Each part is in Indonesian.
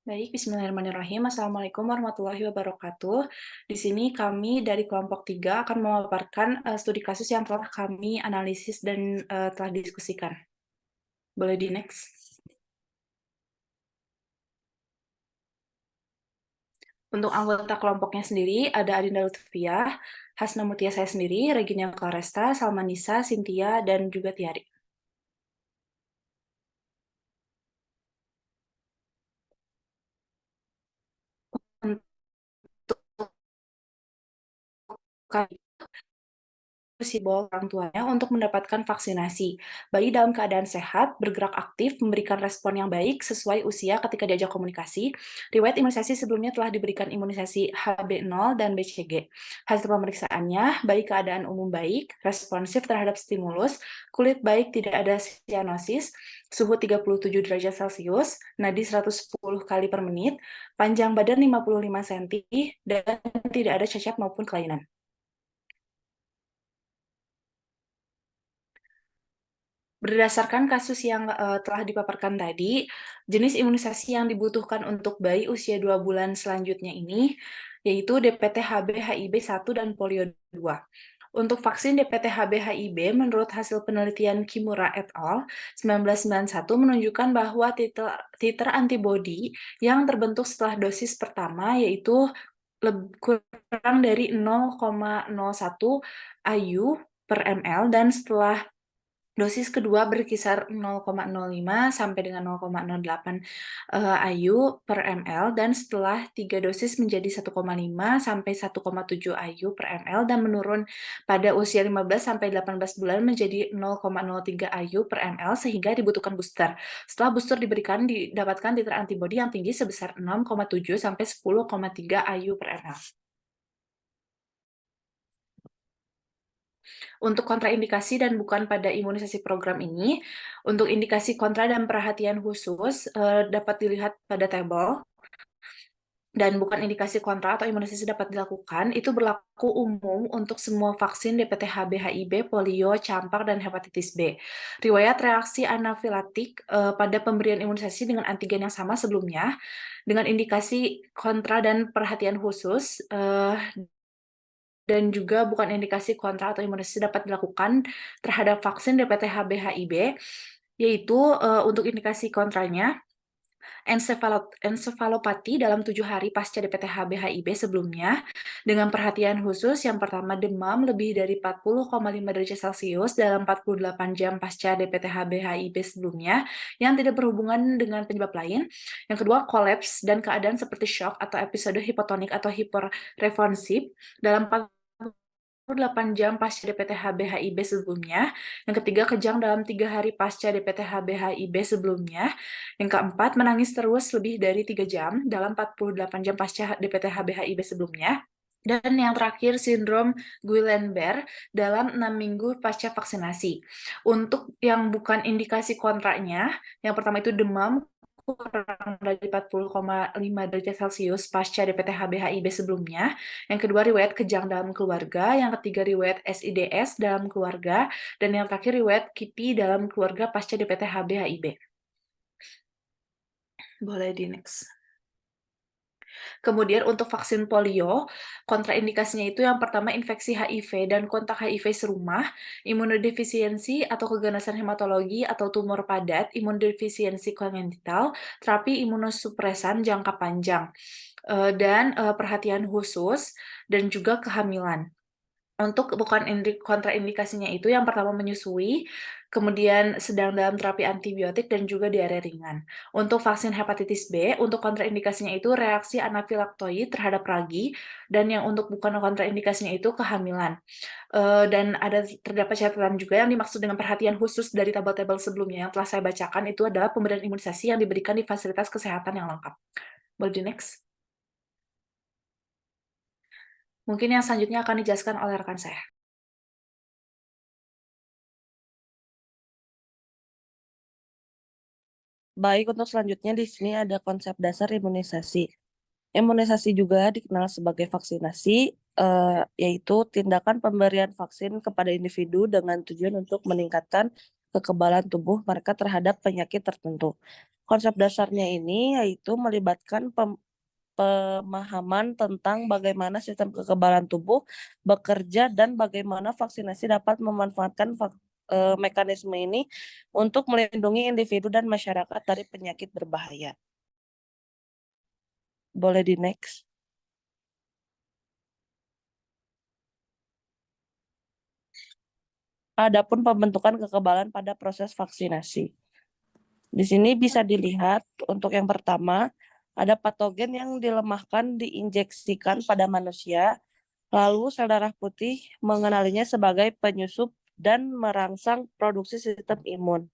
Baik, bismillahirrahmanirrahim. Assalamualaikum warahmatullahi wabarakatuh. Di sini kami dari kelompok 3 akan memaparkan studi kasus yang telah kami analisis dan telah diskusikan. Boleh di next. Untuk anggota kelompoknya sendiri ada Adinda Lutfiah, Hasna Mutia saya sendiri, Regina Claresta, Salmanisa, Cynthia, dan juga Tiari. Untuk simbol orang tuanya untuk mendapatkan vaksinasi. Bayi dalam keadaan sehat, bergerak aktif, memberikan respon yang baik sesuai usia ketika diajak komunikasi. Riwayat imunisasi sebelumnya telah diberikan imunisasi HB0 dan BCG. Hasil pemeriksaannya, bayi keadaan umum baik, responsif terhadap stimulus, kulit baik, tidak ada sianosis, suhu 37 derajat Celcius, nadi 110 kali per menit, panjang badan 55 cm, dan tidak ada cacat maupun kelainan. Berdasarkan kasus yang telah dipaparkan tadi, jenis imunisasi yang dibutuhkan untuk bayi usia 2 bulan selanjutnya ini yaitu DPT-HB HIB 1 dan polio 2. Untuk vaksin DPT-HB HIB, menurut hasil penelitian Kimura et al. 1991 menunjukkan bahwa titer antibodi yang terbentuk setelah dosis pertama yaitu kurang dari 0,01 IU per ml dan setelah dosis kedua berkisar 0,05 sampai dengan 0,08 IU per ml dan setelah 3 dosis menjadi 1,5 sampai 1,7 IU per ml dan menurun pada usia 15 sampai 18 bulan menjadi 0,03 IU per ml sehingga dibutuhkan booster. Setelah booster diberikan didapatkan titer antibodi yang tinggi sebesar 6,7 sampai 10,3 IU per ml. Untuk kontraindikasi dan bukan pada imunisasi program ini, untuk indikasi kontra dan perhatian khusus dapat dilihat pada tabel, dan bukan indikasi kontra atau imunisasi dapat dilakukan, itu berlaku umum untuk semua vaksin DPT-HB, HIB, polio, campak, dan hepatitis B. Riwayat reaksi anafilaktik pada pemberian imunisasi dengan antigen yang sama sebelumnya, dengan indikasi kontra dan perhatian khusus, dan juga bukan indikasi kontra atau imunisasi dapat dilakukan terhadap vaksin DPT-HB HIB, yaitu untuk indikasi kontranya, ensefalopati dalam 7 hari pasca DPT-HB HIB sebelumnya, dengan perhatian khusus yang pertama demam lebih dari 40,5 derajat Celcius dalam 48 jam pasca DPT-HB HIB sebelumnya, yang tidak berhubungan dengan penyebab lain. Yang kedua, kolaps dan keadaan seperti shock atau episode hipotonik atau hiperresponsif dalam 8 jam pasca DPT-HB HIB sebelumnya. Yang ketiga, kejang dalam 3 hari pasca DPT-HB HIB sebelumnya. Yang keempat, menangis terus lebih dari 3 jam dalam 48 jam pasca DPT-HB HIB sebelumnya. Dan yang terakhir, sindrom Guillain-Barré dalam 6 minggu pasca vaksinasi. Untuk yang bukan indikasi kontraknya, yang pertama itu demam, kurang dari 40,5 derajat Celcius pasca DPT-HB HIB sebelumnya. Yang kedua, riwayat kejang dalam keluarga. Yang ketiga, riwayat SIDS dalam keluarga. Dan yang terakhir, riwayat KIPI dalam keluarga pasca DPT-HB HIB. Boleh di next. Kemudian untuk vaksin polio, kontraindikasinya itu yang pertama infeksi HIV dan kontak HIV serumah, imunodefisiensi atau keganasan hematologi atau tumor padat, imunodefisiensi kongenital, terapi imunosupresan jangka panjang, dan perhatian khusus, dan juga kehamilan. Untuk bukan kontraindikasinya itu yang pertama menyusui, kemudian sedang dalam terapi antibiotik dan juga diare ringan. Untuk vaksin hepatitis B, untuk kontraindikasinya itu reaksi anafilaktoid terhadap ragi, dan yang untuk bukan kontraindikasinya itu kehamilan. Dan terdapat catatan juga yang dimaksud dengan perhatian khusus dari tabel-tabel sebelumnya yang telah saya bacakan itu adalah pemberian imunisasi yang diberikan di fasilitas kesehatan yang lengkap. Boleh di next. Mungkin yang selanjutnya akan dijelaskan oleh rekan saya. Baik, untuk selanjutnya di sini ada konsep dasar imunisasi. Imunisasi juga dikenal sebagai vaksinasi, yaitu tindakan pemberian vaksin kepada individu dengan tujuan untuk meningkatkan kekebalan tubuh mereka terhadap penyakit tertentu. Konsep dasarnya ini yaitu melibatkan pemahaman tentang bagaimana sistem kekebalan tubuh bekerja dan bagaimana vaksinasi dapat memanfaatkan mekanisme ini untuk melindungi individu dan masyarakat dari penyakit berbahaya. Boleh di next. Adapun pembentukan kekebalan pada proses vaksinasi. Di sini bisa dilihat untuk yang pertama, ada patogen yang dilemahkan diinjeksikan pada manusia, lalu sel darah putih mengenalinya sebagai penyusup dan merangsang produksi sistem imun.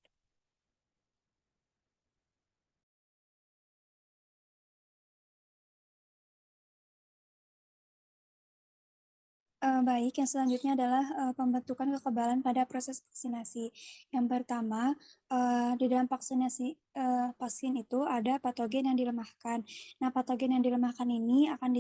Baik, yang selanjutnya adalah pembentukan kekebalan pada proses vaksinasi. Yang pertama, di dalam vaksin itu ada patogen yang dilemahkan. Nah, patogen yang dilemahkan ini akan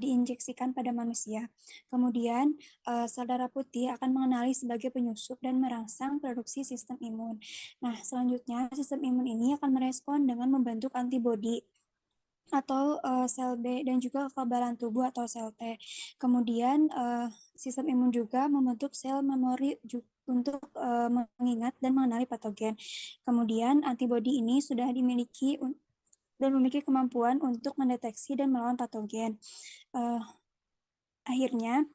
diinjeksikan pada manusia. Kemudian, sel darah putih akan mengenali sebagai penyusup dan merangsang produksi sistem imun. Nah, selanjutnya sistem imun ini akan merespon dengan membentuk antibodi atau sel B dan juga kekebalan tubuh atau sel T. Kemudian sistem imun juga membentuk sel memori untuk mengingat dan mengenali patogen. Kemudian antibodi ini sudah dimiliki dan memiliki kemampuan untuk mendeteksi dan melawan patogen. Akhirnya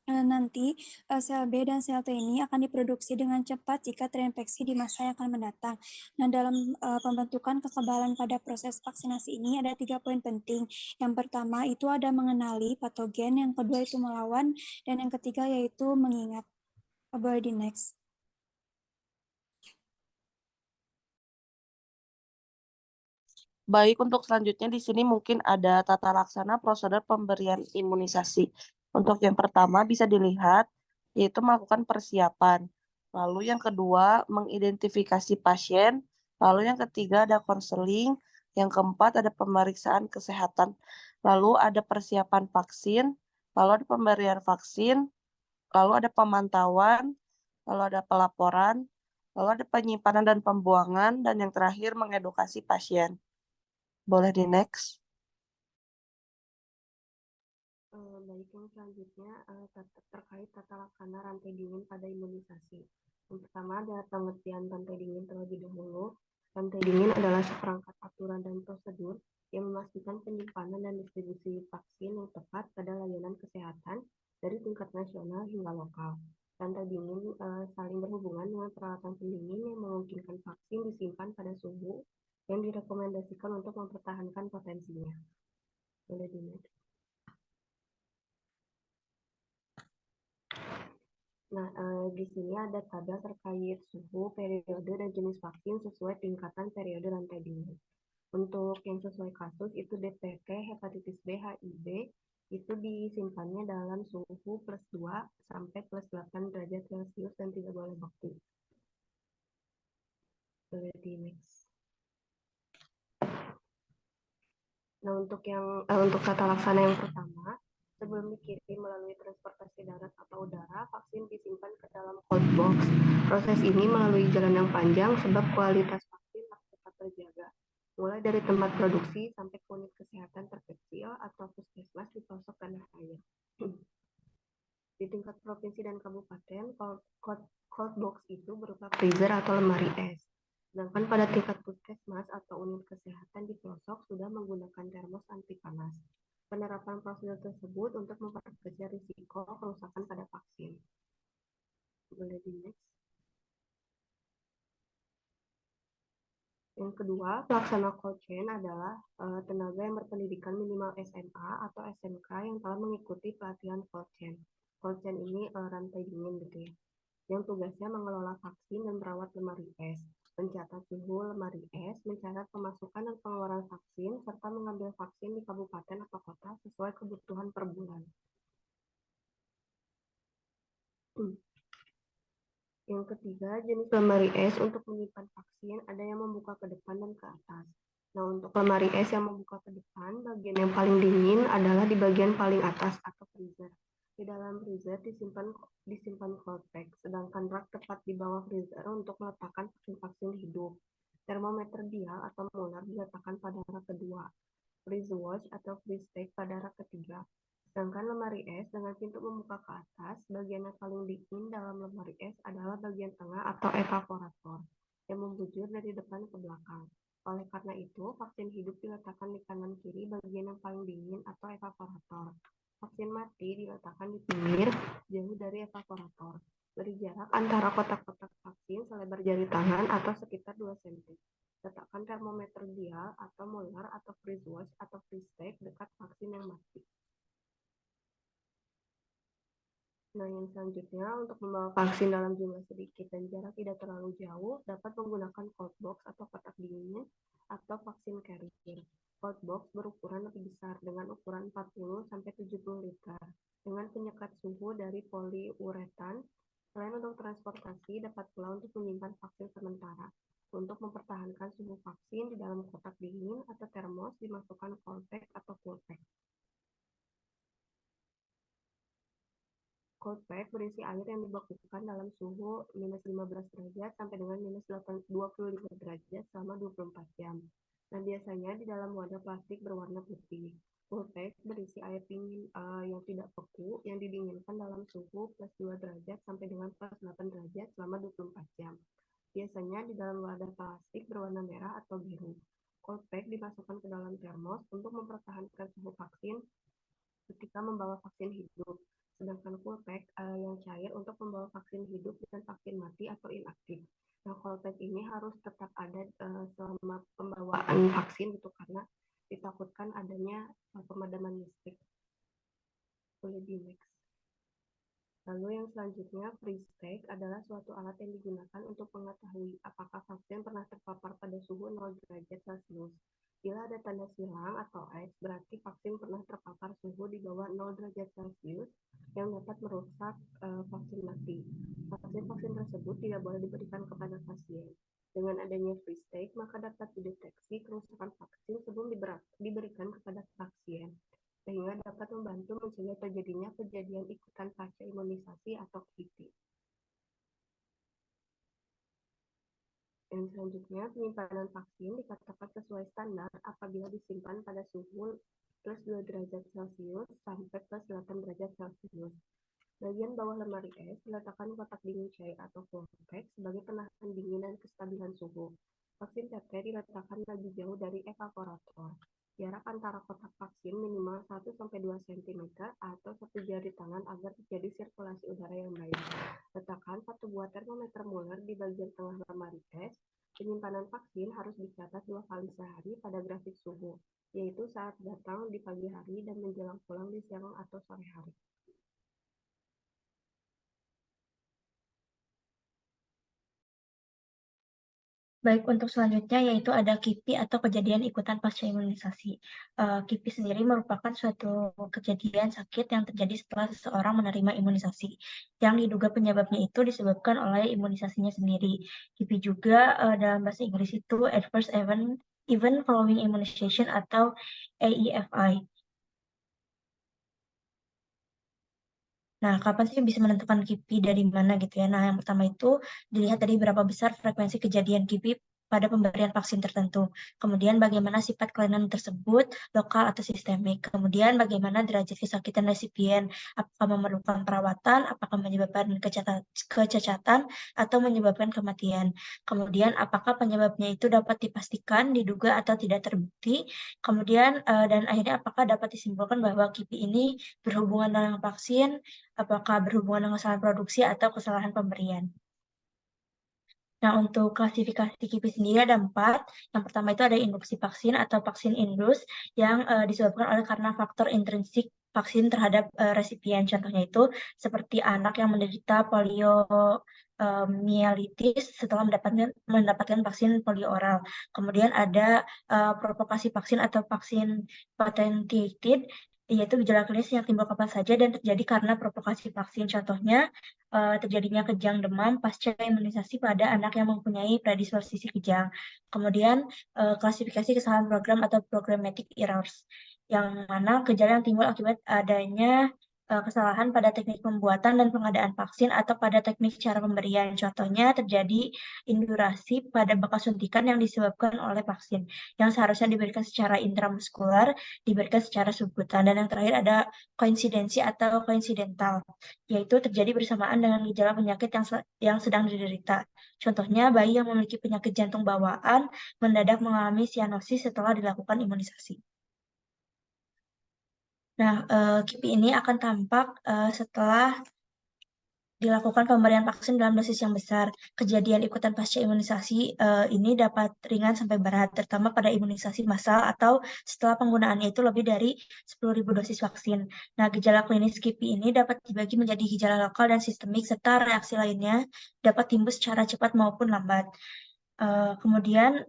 nanti sel B dan sel T ini akan diproduksi dengan cepat jika terinfeksi di masa yang akan mendatang. Nah, dalam pembentukan kekebalan pada proses vaksinasi ini ada 3 poin penting. Yang pertama itu ada mengenali patogen, yang kedua itu melawan, dan yang ketiga yaitu mengingat. Boleh di next. Baik, untuk selanjutnya di sini mungkin ada tata laksana prosedur pemberian imunisasi. Untuk yang pertama bisa dilihat yaitu melakukan persiapan. Lalu yang kedua mengidentifikasi pasien. Lalu yang ketiga ada konseling. Yang keempat ada pemeriksaan kesehatan. Lalu ada persiapan vaksin. Lalu ada pemberian vaksin. Lalu ada pemantauan. Lalu ada pelaporan. Lalu ada penyimpanan dan pembuangan. Dan yang terakhir mengedukasi pasien. Boleh di next. Baik, yang selanjutnya terkait tata laksana rantai dingin pada imunisasi. Yang pertama ada pengertian rantai dingin terlebih dahulu. Rantai dingin adalah seperangkat aturan dan prosedur yang memastikan penyimpanan dan distribusi vaksin yang tepat pada layanan kesehatan dari tingkat nasional hingga lokal. Rantai dingin saling berhubungan dengan peralatan pendingin yang memungkinkan vaksin disimpan pada suhu yang direkomendasikan untuk mempertahankan potensinya. Boleh di next. Nah, di sini ada tabel terkait suhu, periode, dan jenis vaksin sesuai tingkatan periode rantai dingin. Untuk yang sesuai kasus itu DPT, hepatitis B, HIV, itu disimpannya dalam suhu plus 2 sampai plus 8 derajat Celcius dan tidak boleh beku. Boleh di next. Nah, untuk tata laksana yang pertama, sebelum dikirim melalui transportasi darat atau udara, vaksin disimpan ke dalam cold box. Proses ini melalui jalan yang panjang sebab kualitas vaksin harus tetap terjaga, mulai dari tempat produksi sampai ke unit kesehatan terkecil atau puskesmas di pelosok tanah air. Di tingkat provinsi dan kabupaten, cold box itu berupa freezer atau lemari es. Sedangkan pada tingkat puskesmas atau unit kesehatan di pelosok sudah menggunakan termos anti panas. Penerapan prosedur tersebut untuk memperkecil risiko kerusakan pada vaksin. Boleh di next. Yang kedua, pelaksana cold chain adalah tenaga yang berpendidikan minimal SMA atau SMK yang telah mengikuti pelatihan cold chain. Cold chain ini rantai dingin gitu ya, yang tugasnya mengelola vaksin dan merawat lemari es, mencatat suhu lemari es, mencatat pemasukan dan pengeluaran vaksin, serta mengambil vaksin di kabupaten atau kota sesuai kebutuhan per bulan. Yang ketiga, jenis lemari es untuk menyimpan vaksin ada yang membuka ke depan dan ke atas. Nah, untuk lemari es yang membuka ke depan, bagian yang paling dingin adalah di bagian paling atas atau freezer. Di dalam freezer disimpan cold pack, sedangkan rak tepat di bawah freezer untuk meletakkan vaksin-vaksin hidup. Termometer dial atau molar diletakkan pada rak kedua, freeze watch atau freeze take pada rak ketiga. Sedangkan lemari es dengan pintu membuka ke atas, bagian yang paling dingin dalam lemari es adalah bagian tengah atau evaporator, yang membujur dari depan ke belakang. Oleh karena itu, vaksin hidup diletakkan di kanan kiri bagian yang paling dingin atau evaporator. Vaksin mati diletakkan di pinggir, jauh dari evaporator. Beri jarak antara kotak-kotak vaksin selebar jari tangan atau sekitar 2 cm. Letakkan termometer dial atau molar atau freeze watch atau freeze take dekat vaksin yang mati. Nah, yang selanjutnya untuk membawa vaksin dalam jumlah sedikit dan jarak tidak terlalu jauh dapat menggunakan cold box atau kotak dingin atau vaksin carrier. Cold box berukuran lebih besar dengan ukuran 40-70 liter dengan penyekat suhu dari poliuretan. Selain untuk transportasi, dapat pula untuk menyimpan vaksin sementara. Untuk mempertahankan suhu vaksin di dalam kotak dingin atau termos dimasukkan cold pack atau cool pack. Cold pack berisi air yang dibekukan dalam suhu minus 15 derajat sampai dengan minus 25 derajat selama 24 jam. Nah, biasanya di dalam wadah plastik berwarna putih. Cold pack berisi air dingin yang tidak beku yang didinginkan dalam suhu plus 2 derajat sampai dengan plus 8 derajat selama 24 jam. Biasanya di dalam wadah plastik berwarna merah atau biru. Cold pack dimasukkan ke dalam termos untuk mempertahankan suhu vaksin ketika membawa vaksin hidup. Sedangkan cool pack yang cair untuk membawa vaksin hidup dan vaksin mati atau inaktif. Nah, cool pack ini harus tetap ada selama pembawaan vaksin gitu karena ditakutkan adanya pemadaman listrik. Boleh di next. Lalu yang selanjutnya, freeze take adalah suatu alat yang digunakan untuk mengetahui apakah vaksin pernah terpapar pada suhu 0 derajat Celcius. Bila ada tanda silang atau X, berarti vaksin pernah terpapar suhu di bawah 0 derajat Celcius yang dapat merusak vaksin mati. Vaksin-vaksin tersebut tidak boleh diberikan kepada pasien. Dengan adanya freeze take, maka dapat dideteksi kerusakan vaksin sebelum diberikan kepada pasien, sehingga dapat membantu mencegah terjadinya kejadian ikutan pasca imunisasi atau KIPI. Yang selanjutnya, penyimpanan vaksin dikatakan sesuai standar apabila disimpan pada suhu plus 2 derajat Celcius sampai plus 8 derajat Celcius. Bagian bawah lemari es diletakkan kotak dingin cair atau cold pack sebagai penahan dingin dan kestabilan suhu. Vaksin TT diletakkan lebih jauh dari evaporator. Jarak antara kotak vaksin minimal 1-2 cm atau 1 jari tangan agar terjadi sirkulasi udara yang baik. Letakkan 1 buah termometer molar di bagian tengah lemari es. Penyimpanan vaksin harus dicatat 2 kali sehari pada grafik suhu, yaitu saat datang di pagi hari dan menjelang pulang di siang atau sore hari. Baik, untuk selanjutnya yaitu ada KIPI atau kejadian ikutan pasca imunisasi. KIPI sendiri merupakan suatu kejadian sakit yang terjadi setelah seseorang menerima imunisasi, yang diduga penyebabnya itu disebabkan oleh imunisasinya sendiri. KIPI juga dalam bahasa Inggris itu Adverse Event Following Immunization atau AEFI. Nah, kapan sih bisa menentukan KIPI dari mana gitu ya? Nah, yang pertama itu dilihat dari berapa besar frekuensi kejadian KIPI pada pemberian vaksin tertentu. Kemudian bagaimana sifat kelainan tersebut, lokal atau sistemik. Kemudian bagaimana derajat kesakitan resipien, apakah memerlukan perawatan, apakah menyebabkan kecacatan, atau menyebabkan kematian. Kemudian apakah penyebabnya itu dapat dipastikan, diduga, atau tidak terbukti. Kemudian dan akhirnya apakah dapat disimpulkan bahwa KIPI ini berhubungan dengan vaksin, apakah berhubungan dengan kesalahan produksi atau kesalahan pemberian. Nah, untuk klasifikasi KIPI sendiri ada 4. Yang pertama itu ada induksi vaksin atau vaksin indus yang disebabkan oleh karena faktor intrinsik vaksin terhadap resipien. Contohnya itu seperti anak yang menderita poliomielitis setelah mendapatkan vaksin polio oral. Kemudian ada provokasi vaksin atau vaksin patentiated, yaitu gejala klinis yang timbul kapan saja dan terjadi karena provokasi vaksin. Contohnya terjadinya kejang demam pasca imunisasi pada anak yang mempunyai predisposisi kejang. Kemudian klasifikasi kesalahan program atau programmatic errors, yang mana gejala yang timbul akibat adanya kesalahan pada teknik pembuatan dan pengadaan vaksin atau pada teknik cara pemberian. Contohnya terjadi indurasi pada bekas suntikan yang disebabkan oleh vaksin, yang seharusnya diberikan secara intramuskular, diberikan secara subkutan. Dan yang terakhir ada koinsidensi atau koinsidental, yaitu terjadi bersamaan dengan gejala penyakit yang sedang diderita. Contohnya, bayi yang memiliki penyakit jantung bawaan mendadak mengalami sianosis setelah dilakukan imunisasi. Nah, KIPI ini akan tampak setelah dilakukan pemberian vaksin dalam dosis yang besar. Kejadian ikutan pasca imunisasi ini dapat ringan sampai berat, terutama pada imunisasi massal atau setelah penggunaannya itu lebih dari 10.000 dosis vaksin. Nah, gejala klinis KIPI ini dapat dibagi menjadi gejala lokal dan sistemik, serta reaksi lainnya dapat timbul secara cepat maupun lambat. Kemudian,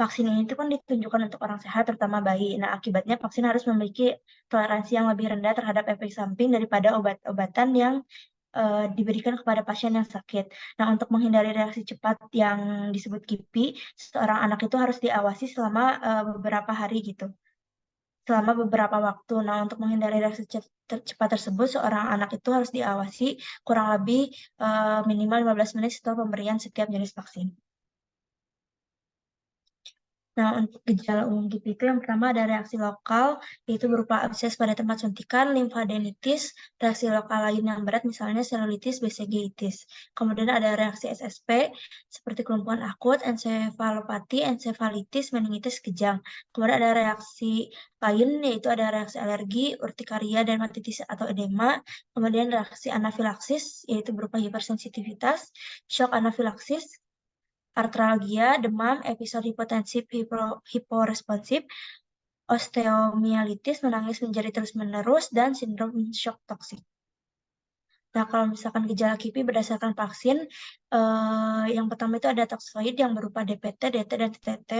vaksin ini kan ditunjukkan untuk orang sehat, terutama bayi. Nah, akibatnya vaksin harus memiliki toleransi yang lebih rendah terhadap efek samping daripada obat-obatan yang diberikan kepada pasien yang sakit. Nah, untuk menghindari reaksi cepat yang disebut KIPI, seorang anak itu harus diawasi selama beberapa hari gitu, selama beberapa waktu. Nah, untuk menghindari reaksi cepat tersebut, seorang anak itu harus diawasi kurang lebih minimal 15 menit setelah pemberian setiap jenis vaksin. Nah, untuk gejala umum KIPI itu yang pertama ada reaksi lokal, yaitu berupa abses pada tempat suntikan, limfadenitis, reaksi lokal lain yang berat misalnya selulitis, BCG-itis. Kemudian ada reaksi SSP, seperti kelumpuhan akut, ensefalopati, ensefalitis, meningitis kejang. Kemudian ada reaksi lain, yaitu ada reaksi alergi, urtikaria, dermatitis atau edema. Kemudian reaksi anafilaksis, yaitu berupa hipersensitivitas, shock anafilaksis, artralgia, demam, episode hipotensif hiporesponsif, osteomielitis, menangis menjadi terus-menerus, dan sindrom shock toksik. Nah, kalau misalkan gejala KIPI berdasarkan vaksin, yang pertama itu ada toksoid yang berupa DPT, DT, dan TTT.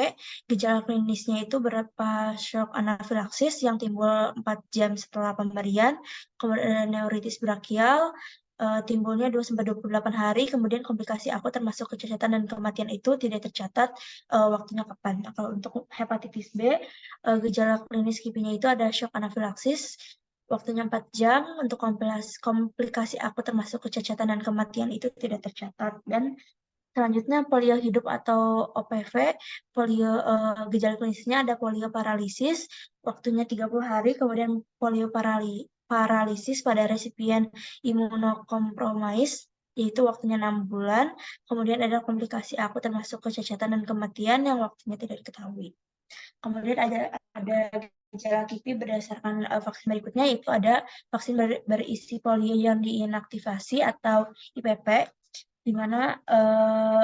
Gejala klinisnya itu berupa shock anafilaksis yang timbul 4 jam setelah pemberian, kemudian ada neuritis brachial, timbulnya 2-28 hari, kemudian komplikasi akut termasuk kecacatan dan kematian itu tidak tercatat waktunya kapan. Nah, kalau untuk hepatitis B, gejala klinis KIPI-nya itu ada shock anafilaksis, waktunya 4 jam, untuk komplikasi akut termasuk kecacatan dan kematian itu tidak tercatat. Dan selanjutnya polio hidup atau OPV, polio gejala klinisnya ada polio paralisis, waktunya 30 hari, kemudian polio paralisis pada resipien imunokompromis, yaitu waktunya 6 bulan, kemudian ada komplikasi akut termasuk kecacatan dan kematian yang waktunya tidak diketahui. Kemudian ada gejala KIPI berdasarkan vaksin berikutnya, yaitu ada vaksin berisi polio yang diinaktivasi atau IPP, di mana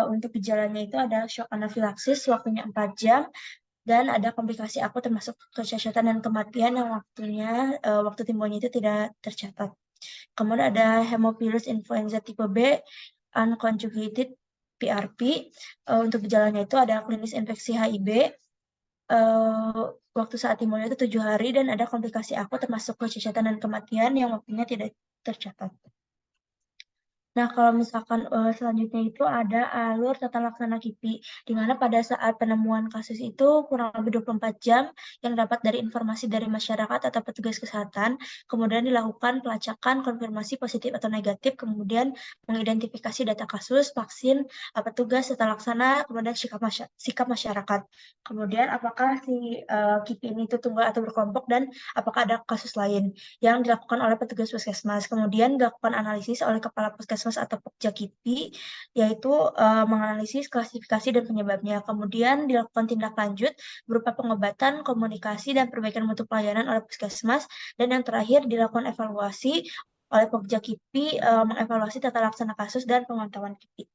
untuk gejalanya itu ada shock anafilaksis, waktunya 4 jam, dan ada komplikasi akut termasuk kecacatan dan kematian yang waktu timbulnya itu tidak tercatat. Kemudian ada hemophilus influenza tipe B, unconjugated PRP. Untuk gejalanya itu ada klinis infeksi HIV, waktu saat timbulnya itu 7 hari, dan ada komplikasi akut termasuk kecacatan dan kematian yang waktunya tidak tercatat. Nah, kalau misalkan selanjutnya itu ada alur tata laksana KIPI, di mana pada saat penemuan kasus itu kurang lebih 24 jam yang dapat dari informasi dari masyarakat atau petugas kesehatan, kemudian dilakukan pelacakan, konfirmasi positif atau negatif, kemudian mengidentifikasi data kasus, vaksin, petugas tata laksana, kemudian sikap masyarakat. Kemudian apakah si KIPI ini itu tunggal atau berkelompok, dan apakah ada kasus lain yang dilakukan oleh petugas puskesmas. Kemudian dilakukan analisis oleh kepala puskesmas atau Pokja KIPI, yaitu menganalisis klasifikasi dan penyebabnya. Kemudian dilakukan tindak lanjut berupa pengobatan, komunikasi, dan perbaikan mutu pelayanan oleh puskesmas. Dan yang terakhir dilakukan evaluasi oleh Pokja KIPI, mengevaluasi tata laksana kasus dan pemantauan KIPI.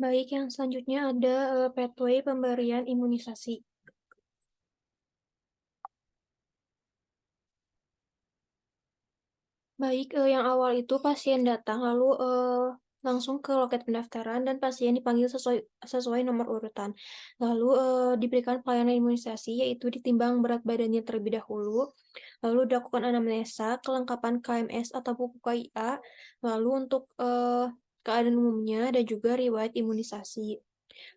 Baik, yang selanjutnya ada pathway pemberian imunisasi. Baik, yang awal itu pasien datang lalu langsung ke loket pendaftaran dan pasien dipanggil sesuai nomor urutan. Lalu diberikan pelayanan imunisasi, yaitu ditimbang berat badannya terlebih dahulu, lalu dilakukan anamnesa, kelengkapan KMS atau buku KIA, lalu untuk keadaan umumnya dan juga riwayat imunisasi.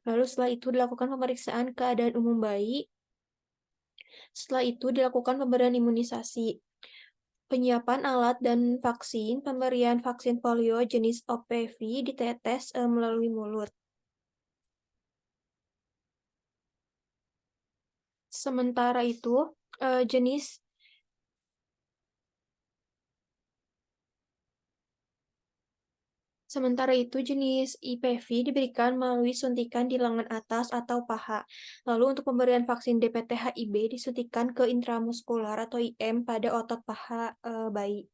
Lalu setelah itu dilakukan pemeriksaan keadaan umum bayi, Setelah itu dilakukan pemberian imunisasi. Penyiapan alat dan vaksin, pemberian vaksin polio jenis OPV ditetes melalui mulut. Sementara itu, jenis IPV diberikan melalui suntikan di lengan atas atau paha. Lalu untuk pemberian vaksin DPT-HIB disuntikan ke intramuskular atau IM pada otot paha bayi.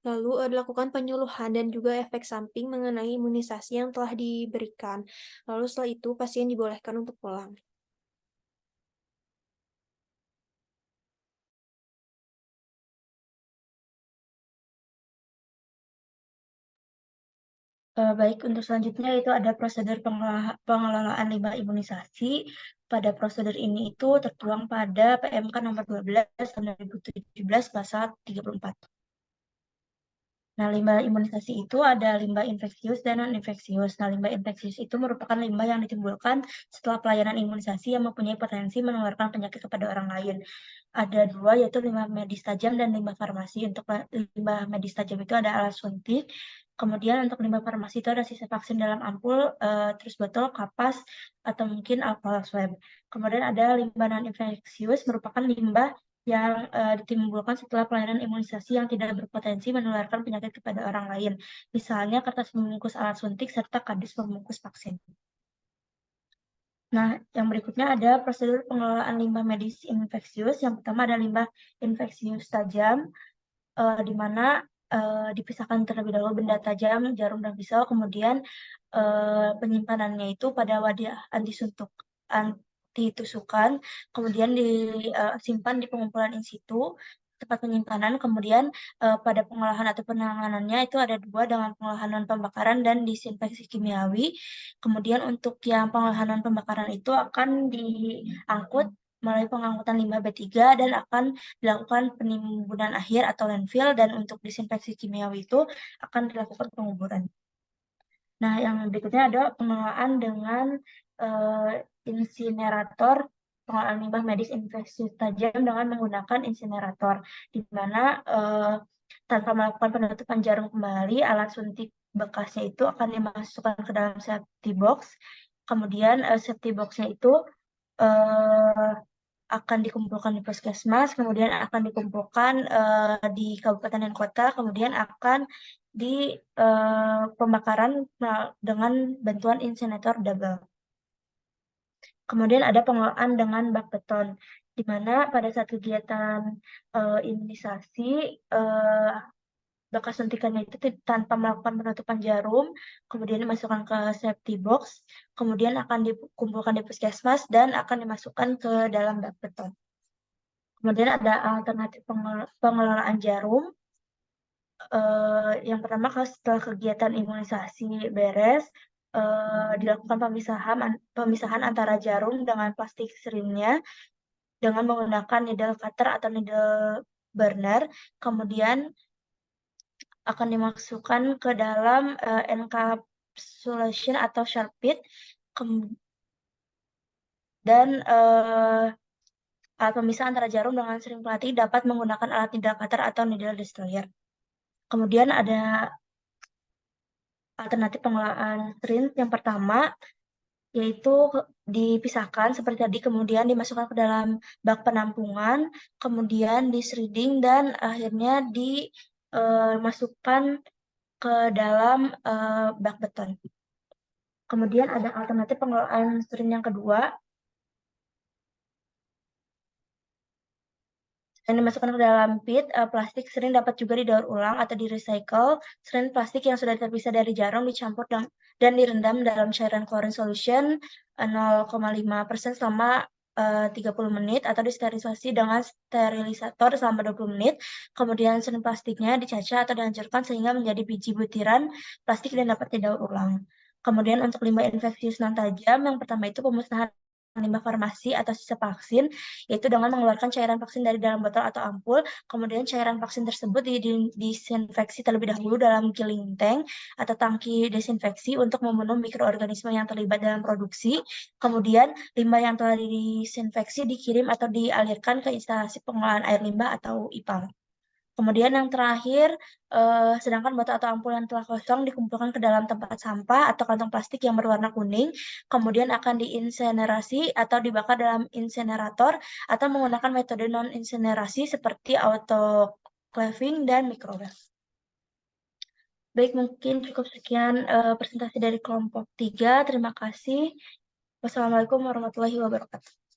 Lalu dilakukan penyuluhan dan juga efek samping mengenai imunisasi yang telah diberikan. Lalu setelah itu pasien dibolehkan untuk pulang. Baik, untuk selanjutnya itu ada prosedur pengelolaan limbah imunisasi. Pada prosedur ini itu tertuang pada PMK nomor 12 tahun 2017 pasal 34. Nah, limbah imunisasi itu ada limbah infeksius dan non-infeksius. Nah, limbah infeksius itu merupakan limbah yang ditimbulkan setelah pelayanan imunisasi yang mempunyai potensi menularkan penyakit kepada orang lain. Ada dua, yaitu limbah medis tajam dan limbah farmasi. Untuk limbah medis tajam itu ada alat suntik. Kemudian untuk limbah farmasi itu ada sisa vaksin dalam ampul, terus botol, kapas, atau mungkin alkohol swab. Kemudian ada limbah non-infeksius, merupakan limbah yang ditimbulkan setelah pelayanan imunisasi yang tidak berpotensi menularkan penyakit kepada orang lain. Misalnya kertas pembungkus alat suntik serta kardus pembungkus vaksin. Nah, yang berikutnya ada prosedur pengelolaan limbah medis infeksius. Yang pertama ada limbah infeksius tajam, di mana dipisahkan terlebih dahulu benda tajam, jarum dan pisau, kemudian penyimpanannya itu pada wadah anti tusukan, kemudian disimpan di pengumpulan in situ, tempat penyimpanan, kemudian pada pengolahan atau penanganannya itu ada dua, dengan pengolahan non pembakaran dan disinfeksi kimiawi. Kemudian untuk yang pengolahan non pembakaran itu akan diangkut melalui pengangkutan limbah B3 dan akan dilakukan penimbunan akhir atau landfill, dan untuk disinfeksi kimiawi itu akan dilakukan penguburan. Nah, yang berikutnya ada pengelolaan dengan insinerator, pengelolaan limbah medis infeksius tajam dengan menggunakan insinerator, di mana tanpa melakukan penutupan jarum kembali, alat suntik bekasnya itu akan dimasukkan ke dalam safety box. Kemudian safety boxnya itu akan dikumpulkan di puskesmas, kemudian akan dikumpulkan di kabupaten dan kota, kemudian akan di pembakaran dengan bantuan insinerator double. Kemudian ada pengelolaan dengan bak beton, di mana pada saat kegiatan imunisasi, bekas suntikannya itu tanpa melakukan penutupan jarum, kemudian dimasukkan ke safety box, kemudian akan dikumpulkan di puskesmas dan akan dimasukkan ke dalam bak beton. Kemudian ada alternatif pengelolaan jarum. Yang pertama, setelah kegiatan imunisasi beres, dilakukan pemisahan antara jarum dengan plastik syringnya dengan menggunakan needle cutter atau needle burner. Kemudian akan dimasukkan ke dalam encapsulation atau sharp pit, dan alat pemisah antara jarum dengan sering pelatih dapat menggunakan alat needle cutter atau needle destroyer. Kemudian ada alternatif pengelolaan syringe. Yang pertama yaitu dipisahkan seperti tadi, kemudian dimasukkan ke dalam bak penampungan, kemudian di-shredding, dan akhirnya dimasukkan ke dalam bak beton. Kemudian ada alternatif pengelolaan syringe yang kedua, yang dimasukkan ke dalam pit. Plastik sering dapat juga didaur ulang atau di-recycle. Sering plastik yang sudah terpisah dari jarum dicampur dan direndam dalam cairan chlorine solution 0,5% selama 30 menit atau disterilisasi dengan sterilisator selama 20 menit. Kemudian sering plastiknya dicacah atau dihancurkan sehingga menjadi biji butiran plastik dan dapat didaur ulang. Kemudian untuk limbah infeksius non tajam, yang pertama itu pemusnahan limbah farmasi atau sisa vaksin, yaitu dengan mengeluarkan cairan vaksin dari dalam botol atau ampul, kemudian cairan vaksin tersebut disinfeksi terlebih dahulu dalam killing tank atau tangki desinfeksi untuk membunuh mikroorganisme yang terlibat dalam produksi. Kemudian limbah yang telah disinfeksi dikirim atau dialirkan ke instalasi pengolahan air limbah atau IPAL. Kemudian yang terakhir, sedangkan botol atau ampul yang telah kosong dikumpulkan ke dalam tempat sampah atau kantong plastik yang berwarna kuning, kemudian akan diinsenerasi atau dibakar dalam insenerator atau menggunakan metode non-insenerasi seperti autoclaving dan microwave. Baik, mungkin cukup sekian presentasi dari kelompok 3. Terima kasih. Wassalamualaikum warahmatullahi wabarakatuh.